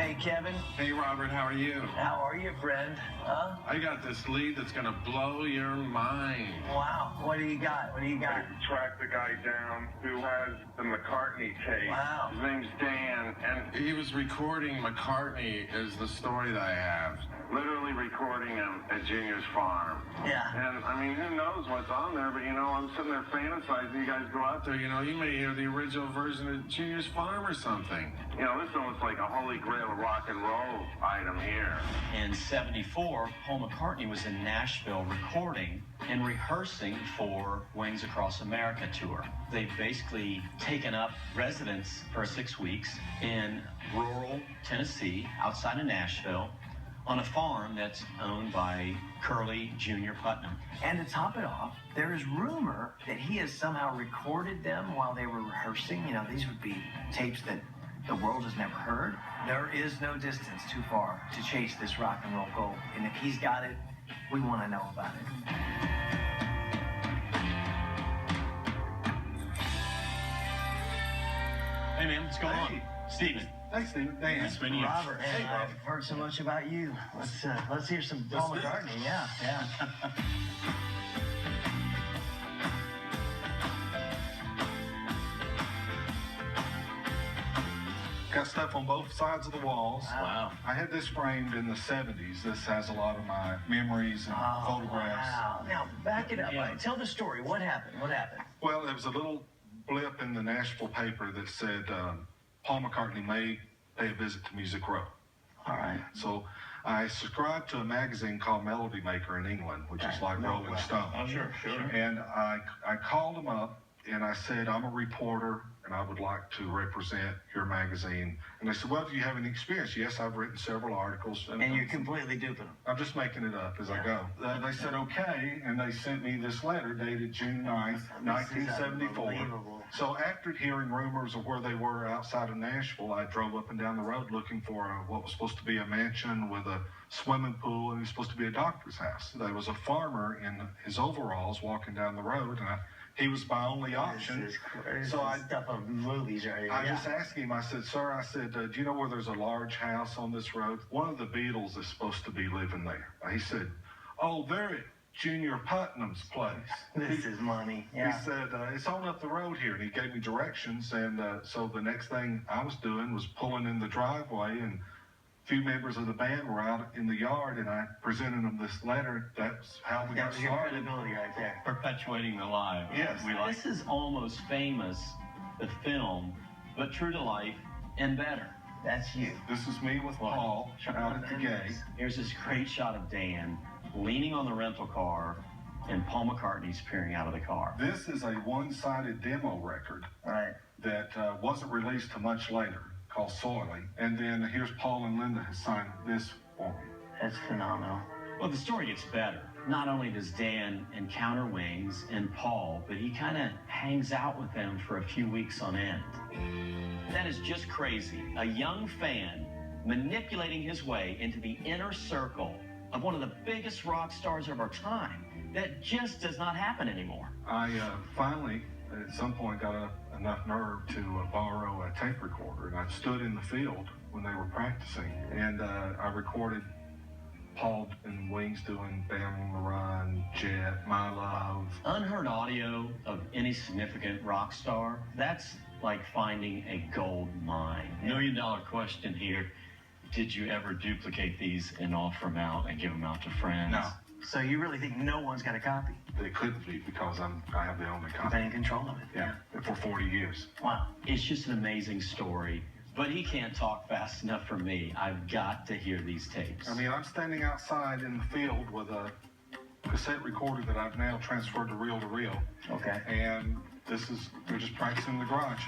Hey, Kevin. Hey, Robert, how are you? How are you, friend? Huh? I got this lead that's gonna blow your mind. Wow. What do you got? What do you got? I tracked the guy down who has the McCartney tape. Wow. His name's Dan, and He was recording McCartney is the story that I have. literally recording him at Junior's farm. Yeah. And, I mean, who knows what's on there, but, you know, I'm sitting there fantasizing you guys go out there. So, you know, you may hear the original version of Junior's Farm or something. You know, this one looks like a holy grail of rock and roll item here. In '74, Paul McCartney was in Nashville recording and rehearsing for Wings Across America tour. They've basically taken up residence for 6 weeks in rural Tennessee, outside of Nashville, on a farm that's owned by Curly Jr. Putnam. And to top it off, there is rumor that he has somehow recorded them while they were rehearsing. You know, these would be tapes that the world has never heard. There is no distance too far to chase this rock and roll gold. And if he's got it, we want to know about it. Hey man, what's going on? Steven. Thanks, Steve. Dan. Nice meeting you. Robert, hey, I've heard so much about you. Let's hear some Paul McCartney. Yeah. Got stuff on both sides of the walls. Wow. I had this framed in the 70s. This has a lot of my memories and photographs. Wow. Now, back it up. Yeah. Tell the story. What happened? What happened? Well, there was a little blip in the Nashville paper that said Paul McCartney may pay a visit to Music Row. All right. So I subscribed to a magazine called Melody Maker in England, which is like Rolling Stone. Oh, sure. And I called him up and I said, I'm a reporter and I would like to represent your magazine. And they said, well, do you have any experience? Yes, I've written several articles. And you're completely duping them. I'm just making it up as I go. They said, okay, and they sent me this letter dated June 9th, 1974. Unbelievable. So after hearing rumors of where they were outside of Nashville, I drove up and down the road looking for what was supposed to be a mansion with a swimming pool, and it was supposed to be a doctor's house. There was a farmer in his overalls walking down the road, and he was my only option. This is crazy. So I stuff of movies right here. I just asked him, I said, sir, do you know where there's a large house on this road? One of the Beatles is supposed to be living there. He said, oh, they're at Junior Putnam's place. This is money. He Yeah. said, it's on up the road here. And he gave me directions. And so the next thing I was doing was pulling in the driveway, and a few members of the band were out in the yard, and I presented them this letter. That's how we That got was your started. credibility right there. Perpetuating the lie. Yes. We like. This is Almost Famous, the film, but true to life and better. That's you. This is me with Paul out at the gate. Here's this great shot of Dan leaning on the rental car, and Paul McCartney's peering out of the car. This is a one-sided demo record Right. that wasn't released till much later, called Soily. And then here's Paul and Linda has signed this for me. That's phenomenal. Well, the story gets better. Not only does Dan encounter Wings and Paul, but he kind of hangs out with them for a few weeks on end. That is just crazy. A young fan manipulating his way into the inner circle of one of the biggest rock stars of our time. That just does not happen anymore. I finally, at some point, got enough nerve to borrow a tape recorder, and I stood in the field when they were practicing, and I recorded Paul and Wings doing Bam on the Run, Jet, My Love. Unheard audio of any significant rock star, that's like finding a gold mine. $1 million question here. Did you ever duplicate these and offer them out and give them out to friends? No, So you really think no one's got a copy? they couldn't be because I have the only You've copy. been in control of it. Yeah, for 40 years. Wow. It's just an amazing story, but he can't talk fast enough for me. I've got to hear these tapes. I mean, I'm standing outside in the field with a cassette recorder that I've now transferred to reel. Okay. And we're just practicing in the garage.